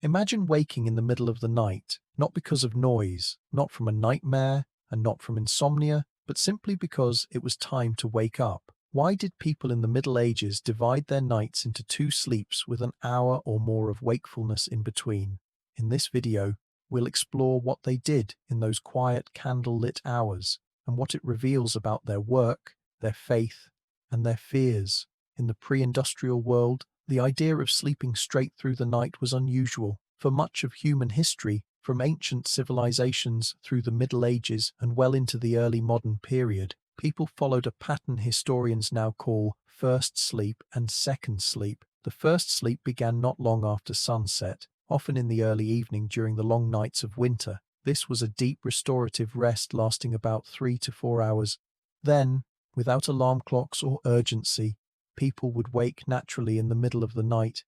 Imagine waking in the middle of the night, not because of noise, not from a nightmare, and not from insomnia, but simply because it was time to wake up. Why did people in the Middle Ages divide their nights into two sleeps with an hour or more of wakefulness in between? In this video, we'll explore what they did in those quiet candlelit hours and what it reveals about their work, their faith, and their fears. In the pre-industrial world, the idea of sleeping straight through the night was unusual. For much of human history, from ancient civilizations through the Middle Ages and well into the early modern period, people followed a pattern historians now call first sleep and second sleep. The first sleep began not long after sunset, often in the early evening during the long nights of winter. This was a deep restorative rest lasting about 3 to 4 hours. Then, without alarm clocks or urgency, people would wake naturally in the middle of the night.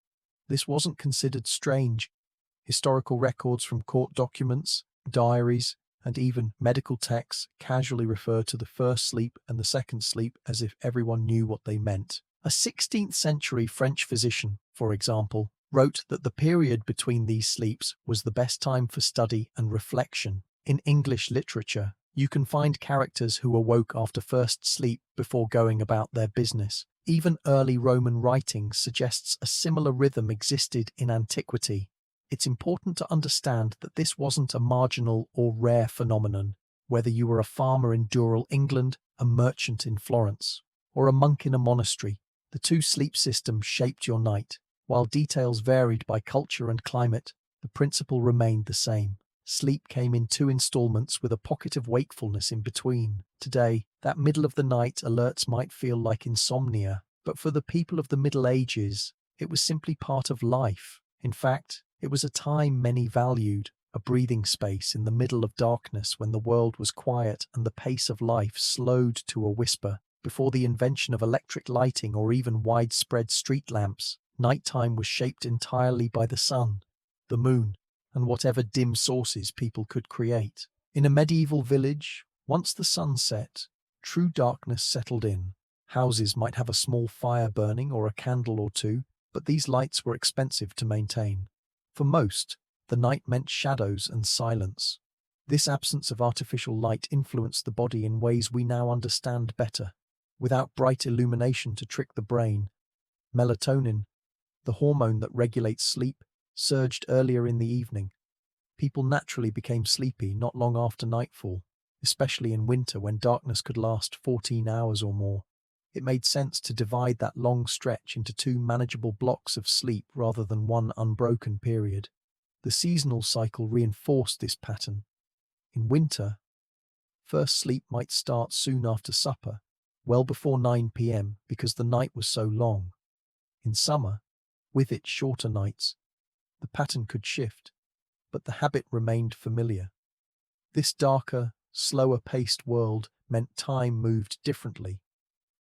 This wasn't considered strange. Historical records from court documents, diaries, and even medical texts casually refer to the first sleep and the second sleep as if everyone knew what they meant. A 16th century French physician, for example, wrote that the period between these sleeps was the best time for study and reflection. In English literature, you can find characters who awoke after first sleep before going about their business. Even early Roman writing suggests a similar rhythm existed in antiquity. It's important to understand that this wasn't a marginal or rare phenomenon, whether you were a farmer in Dural England, a merchant in Florence, or a monk in a monastery. The two sleep systems shaped your night. While details varied by culture and climate, the principle remained the same. Sleep came in two installments with a pocket of wakefulness in between. Today, that middle of the night alerts might feel like insomnia, but for the people of the Middle Ages, it was simply part of life. In fact, it was a time many valued, a breathing space in the middle of darkness when the world was quiet and the pace of life slowed to a whisper. Before the invention of electric lighting or even widespread street lamps, nighttime was shaped entirely by the sun, the moon, and whatever dim sources people could create. In a medieval village, once the sun set, true darkness settled in. Houses might have a small fire burning or a candle or two, but these lights were expensive to maintain. For most, the night meant shadows and silence. This absence of artificial light influenced the body in ways we now understand better. Without bright illumination to trick the brain, melatonin, the hormone that regulates sleep, surged earlier in the evening. People naturally became sleepy not long after nightfall, especially in winter when darkness could last 14 hours or more. It made sense to divide that long stretch into two manageable blocks of sleep rather than one unbroken period. The seasonal cycle reinforced this pattern. In winter, first sleep might start soon after supper, well before 9 p.m. because the night was so long. In summer, with its shorter nights, the pattern could shift, but the habit remained familiar. This darker, slower-paced world meant time moved differently.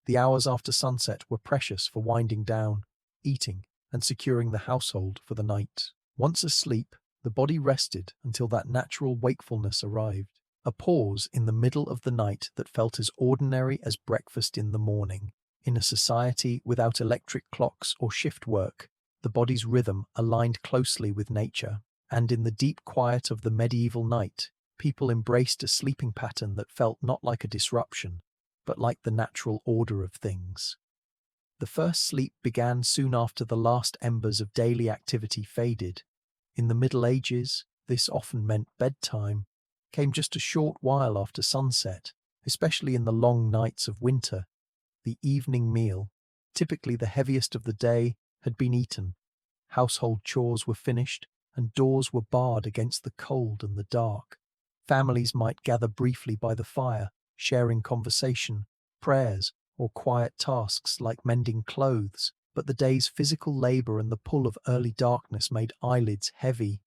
The hours after sunset were precious for winding down, eating, and securing the household for the night. Once asleep, the body rested until that natural wakefulness arrived, a pause in the middle of the night that felt as ordinary as breakfast in the morning. In a society without electric clocks or shift work, the body's rhythm aligned closely with nature, and in the deep quiet of the medieval night, people embraced a sleeping pattern that felt not like a disruption, but like the natural order of things. The first sleep began soon after the last embers of daily activity faded. In the Middle Ages, this often meant bedtime, came just a short while after sunset, especially in the long nights of winter. The evening meal, typically the heaviest of the day, had been eaten. Household chores were finished, and doors were barred against the cold and the dark. Families might gather briefly by the fire, sharing conversation, prayers, or quiet tasks like mending clothes, but the day's physical labor and the pull of early darkness made eyelids heavy.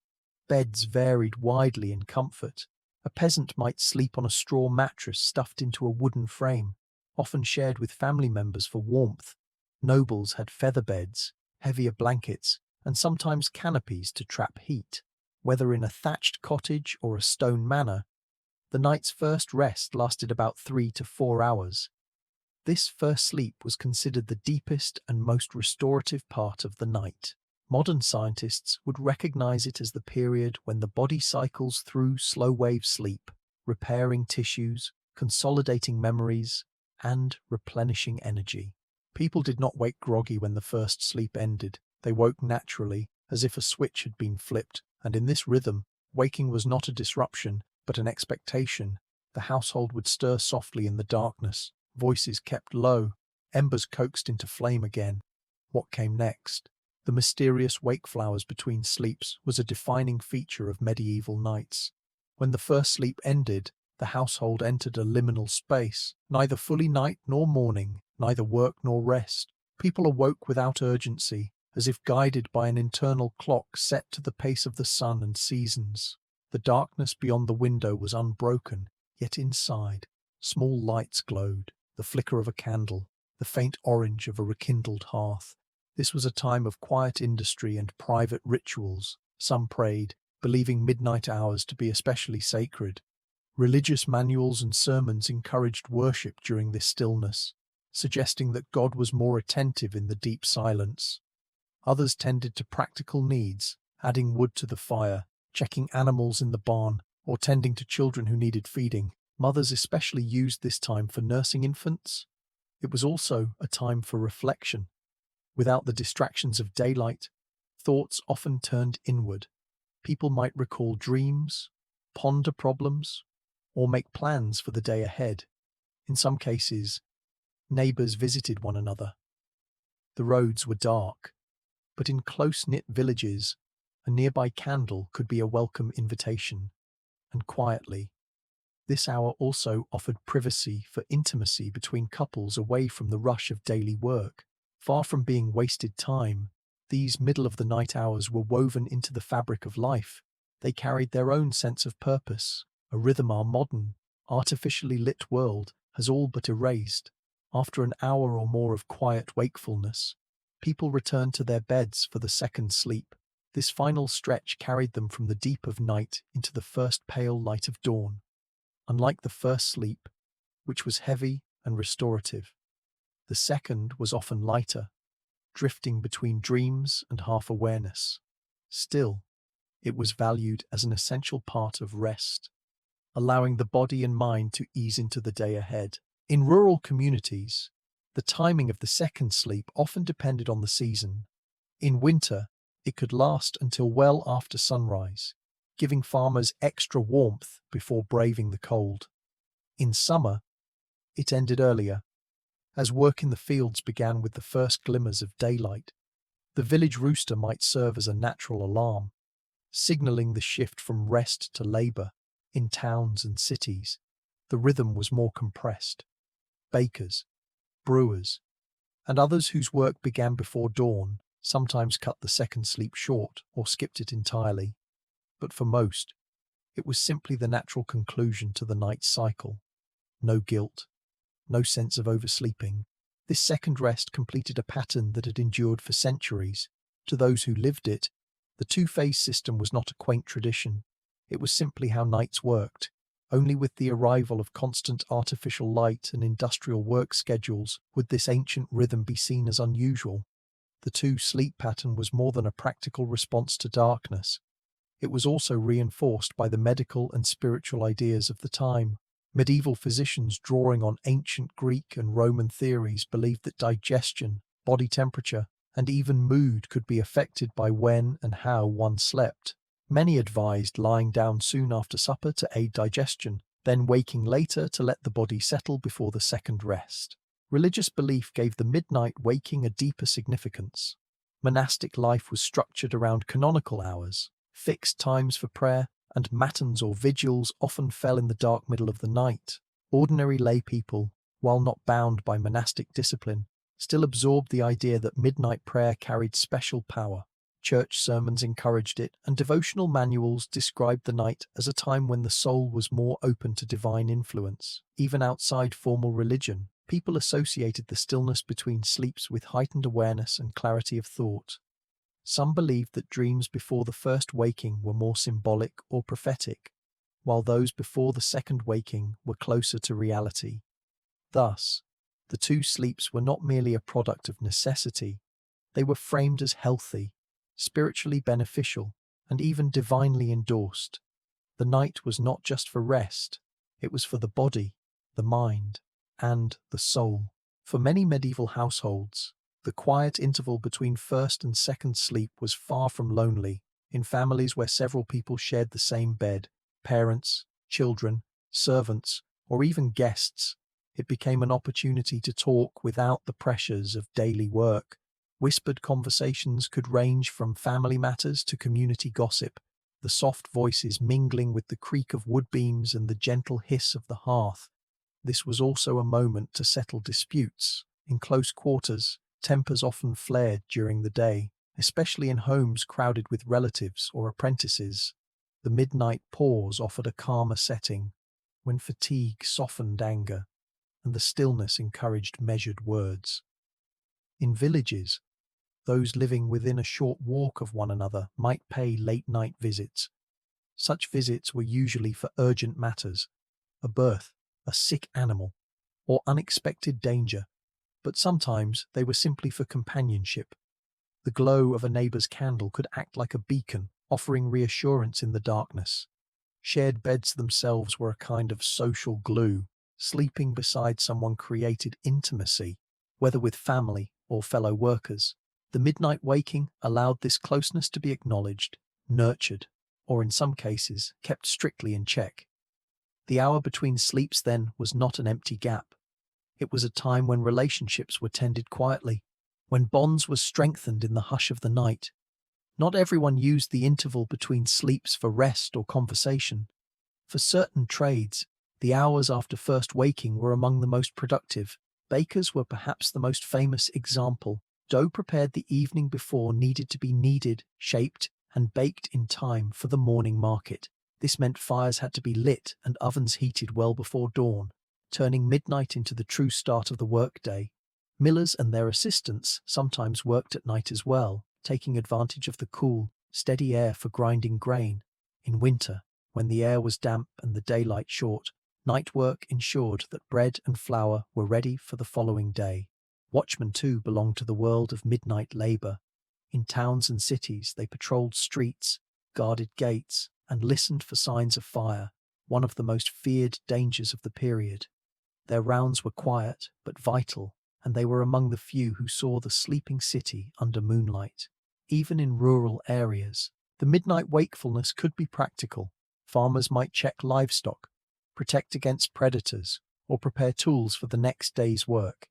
Beds varied widely in comfort. A peasant might sleep on a straw mattress stuffed into a wooden frame, often shared with family members for warmth. Nobles had feather beds, heavier blankets, and sometimes canopies to trap heat. Whether in a thatched cottage or a stone manor, the night's first rest lasted about 3 to 4 hours. This first sleep was considered the deepest and most restorative part of the night. Modern scientists would recognize it as the period when the body cycles through slow-wave sleep, repairing tissues, consolidating memories, and replenishing energy. People did not wake groggy when the first sleep ended. They woke naturally, as if a switch had been flipped, and in this rhythm, waking was not a disruption, but an expectation. The household would stir softly in the darkness, voices kept low, embers coaxed into flame again. What came next? The mysterious wake flowers between sleeps was a defining feature of medieval nights. When the first sleep ended, the household entered a liminal space, neither fully night nor morning, neither work nor rest. People awoke without urgency, as if guided by an internal clock set to the pace of the sun and seasons. The darkness beyond the window was unbroken, yet inside, small lights glowed, the flicker of a candle, the faint orange of a rekindled hearth. This was a time of quiet industry and private rituals. Some prayed, believing midnight hours to be especially sacred. Religious manuals and sermons encouraged worship during this stillness, suggesting that God was more attentive in the deep silence. Others tended to practical needs, adding wood to the fire, checking animals in the barn, or tending to children who needed feeding. Mothers especially used this time for nursing infants. It was also a time for reflection. Without the distractions of daylight, thoughts often turned inward. People might recall dreams, ponder problems, or make plans for the day ahead. In some cases, neighbors visited one another. The roads were dark, but in close-knit villages, a nearby candle could be a welcome invitation. And quietly, this hour also offered privacy for intimacy between couples away from the rush of daily work. Far from being wasted time, these middle-of-the-night hours were woven into the fabric of life. They carried their own sense of purpose, a rhythm our modern, artificially lit world has all but erased. After an hour or more of quiet wakefulness, people returned to their beds for the second sleep. This final stretch carried them from the deep of night into the first pale light of dawn. Unlike the first sleep, which was heavy and restorative, the second was often lighter, drifting between dreams and half-awareness. Still, it was valued as an essential part of rest, allowing the body and mind to ease into the day ahead. In rural communities, the timing of the second sleep often depended on the season. In winter, it could last until well after sunrise, giving farmers extra warmth before braving the cold. In summer, it ended earlier, as work in the fields began with the first glimmers of daylight. The village rooster might serve as a natural alarm, signaling the shift from rest to labor. In towns and cities, the rhythm was more compressed. Bakers, brewers, and others whose work began before dawn sometimes cut the second sleep short or skipped it entirely. But for most, it was simply the natural conclusion to the night cycle. No guilt, no sense of oversleeping. This second rest completed a pattern that had endured for centuries. To those who lived it, the two-phase system was not a quaint tradition. It was simply how nights worked. Only with the arrival of constant artificial light and industrial work schedules would this ancient rhythm be seen as unusual. The two-sleep pattern was more than a practical response to darkness. It was also reinforced by the medical and spiritual ideas of the time. Medieval physicians, drawing on ancient Greek and Roman theories, believed that digestion, body temperature, and even mood could be affected by when and how one slept. Many advised lying down soon after supper to aid digestion, then waking later to let the body settle before the second rest. Religious belief gave the midnight waking a deeper significance. Monastic life was structured around canonical hours. Fixed times for prayer and matins or vigils often fell in the dark middle of the night. Ordinary lay people, while not bound by monastic discipline, still absorbed the idea that midnight prayer carried special power. Church sermons encouraged it, and devotional manuals described the night as a time when the soul was more open to divine influence. Even outside formal religion, people associated the stillness between sleeps with heightened awareness and clarity of thought. Some believed that dreams before the first waking were more symbolic or prophetic, while those before the second waking were closer to reality. Thus, the two sleeps were not merely a product of necessity, they were framed as healthy, spiritually beneficial, and even divinely endorsed. The night was not just for rest, it was for the body, the mind, and the soul. For many medieval households, the quiet interval between first and second sleep was far from lonely. In families where several people shared the same bed, parents, children, servants, or even guests, it became an opportunity to talk without the pressures of daily work. Whispered conversations could range from family matters to community gossip, the soft voices mingling with the creak of wood beams and the gentle hiss of the hearth. This was also a moment to settle disputes. In close quarters, tempers often flared during the day, especially in homes crowded with relatives or apprentices. The midnight pause offered a calmer setting, when fatigue softened anger, and the stillness encouraged measured words. In villages, those living within a short walk of one another might pay late-night visits. Such visits were usually for urgent matters, a birth, a sick animal, or unexpected danger, but sometimes they were simply for companionship. The glow of a neighbor's candle could act like a beacon, offering reassurance in the darkness. Shared beds themselves were a kind of social glue. Sleeping beside someone created intimacy, whether with family or fellow workers. The midnight waking allowed this closeness to be acknowledged, nurtured, or in some cases, kept strictly in check. The hour between sleeps then was not an empty gap. It was a time when relationships were tended quietly, when bonds were strengthened in the hush of the night. Not everyone used the interval between sleeps for rest or conversation. For certain trades, the hours after first waking were among the most productive. Bakers were perhaps the most famous example. Dough prepared the evening before needed to be kneaded, shaped, and baked in time for the morning market. This meant fires had to be lit and ovens heated well before dawn, turning midnight into the true start of the workday. Millers and their assistants sometimes worked at night as well, taking advantage of the cool, steady air for grinding grain. In winter, when the air was damp and the daylight short, night work ensured that bread and flour were ready for the following day. Watchmen, too, belonged to the world of midnight labor. In towns and cities, they patrolled streets, guarded gates, and listened for signs of fire, one of the most feared dangers of the period. Their rounds were quiet but vital, and they were among the few who saw the sleeping city under moonlight. Even in rural areas, the midnight wakefulness could be practical. Farmers might check livestock, protect against predators, or prepare tools for the next day's work.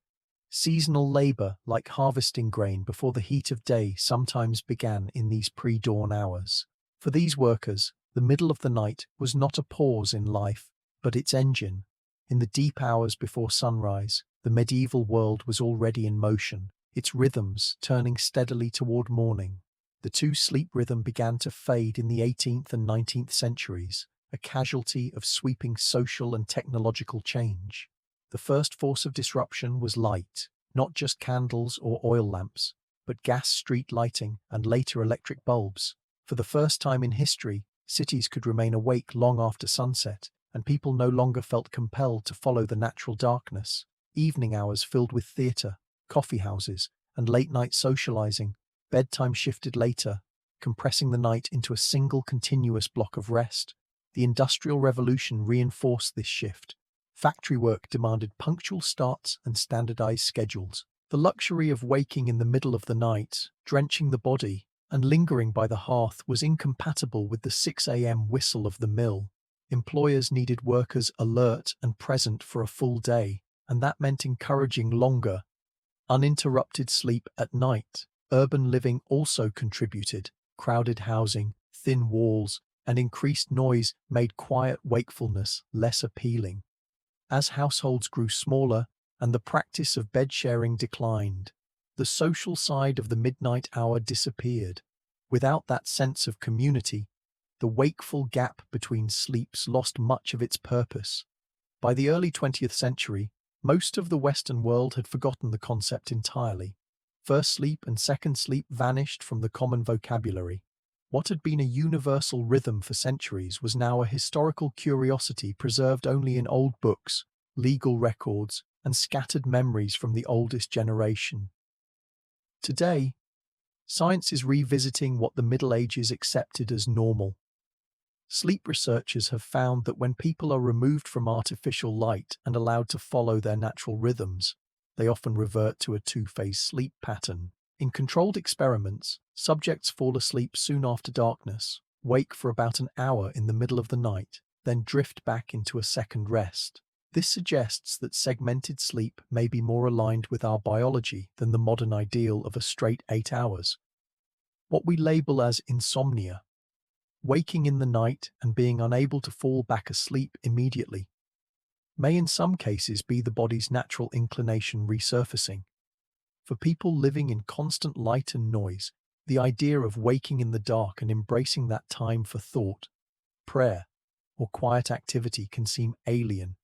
Seasonal labor, like harvesting grain before the heat of day, sometimes began in these pre-dawn hours. For these workers, the middle of the night was not a pause in life, but its engine. In the deep hours before sunrise, the medieval world was already in motion, its rhythms turning steadily toward morning. The two-sleep rhythm began to fade in the 18th and 19th centuries, a casualty of sweeping social and technological change. The first force of disruption was light, not just candles or oil lamps, but gas street lighting and later electric bulbs. For the first time in history, cities could remain awake long after sunset, and people no longer felt compelled to follow the natural darkness. Evening hours filled with theatre, coffee houses, and late-night socializing. Bedtime shifted later, compressing the night into a single continuous block of rest. The Industrial Revolution reinforced this shift. Factory work demanded punctual starts and standardized schedules. The luxury of waking in the middle of the night, drenching the body, and lingering by the hearth was incompatible with the 6 a.m. whistle of the mill. Employers needed workers alert and present for a full day, and that meant encouraging longer, uninterrupted sleep at night. Urban living also contributed. Crowded housing, thin walls, and increased noise made quiet wakefulness less appealing. As households grew smaller and the practice of bed sharing declined, the social side of the midnight hour disappeared. Without that sense of community, the wakeful gap between sleeps lost much of its purpose. By the early 20th century, most of the Western world had forgotten the concept entirely. First sleep and second sleep vanished from the common vocabulary. What had been a universal rhythm for centuries was now a historical curiosity preserved only in old books, legal records, and scattered memories from the oldest generation. Today, Science is revisiting what the Middle Ages accepted as normal. Sleep researchers have found that when people are removed from artificial light and allowed to follow their natural rhythms, they often revert to a two-phase sleep pattern. In controlled experiments, subjects fall asleep soon after darkness, wake for about an hour in the middle of the night, then drift back into a second rest. This suggests that segmented sleep may be more aligned with our biology than the modern ideal of a straight 8 hours. What we label as insomnia, waking in the night and being unable to fall back asleep immediately, may in some cases be the body's natural inclination resurfacing. For people living in constant light and noise, the idea of waking in the dark and embracing that time for thought, prayer, or quiet activity can seem alien.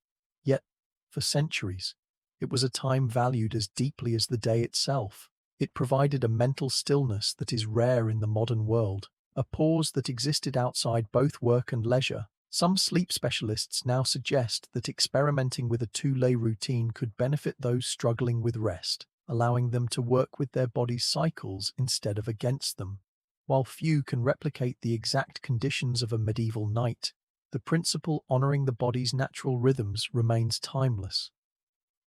Yet, for centuries, it was a time valued as deeply as the day itself. It provided a mental stillness that is rare in the modern world, a pause that existed outside both work and leisure. Some sleep specialists now suggest that experimenting with a two-lay routine could benefit those struggling with rest, allowing them to work with their body's cycles instead of against them. While few can replicate the exact conditions of a medieval night, the principle honoring the body's natural rhythms remains timeless.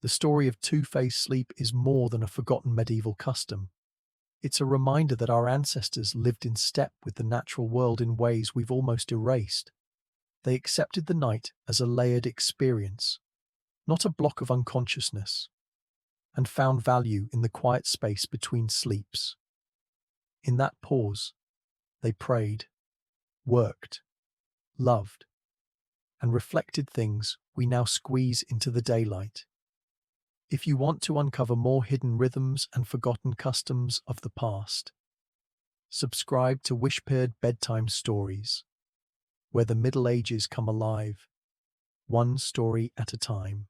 The story of two-phase sleep is more than a forgotten medieval custom. It's a reminder that our ancestors lived in step with the natural world in ways we've almost erased. They accepted the night as a layered experience, not a block of unconsciousness, and found value in the quiet space between sleeps. In that pause, they prayed, worked, loved, and reflected things we now squeeze into the daylight. If you want to uncover more hidden rhythms and forgotten customs of the past, subscribe to Whispered Bedtime Stories, where the Middle Ages come alive, one story at a time.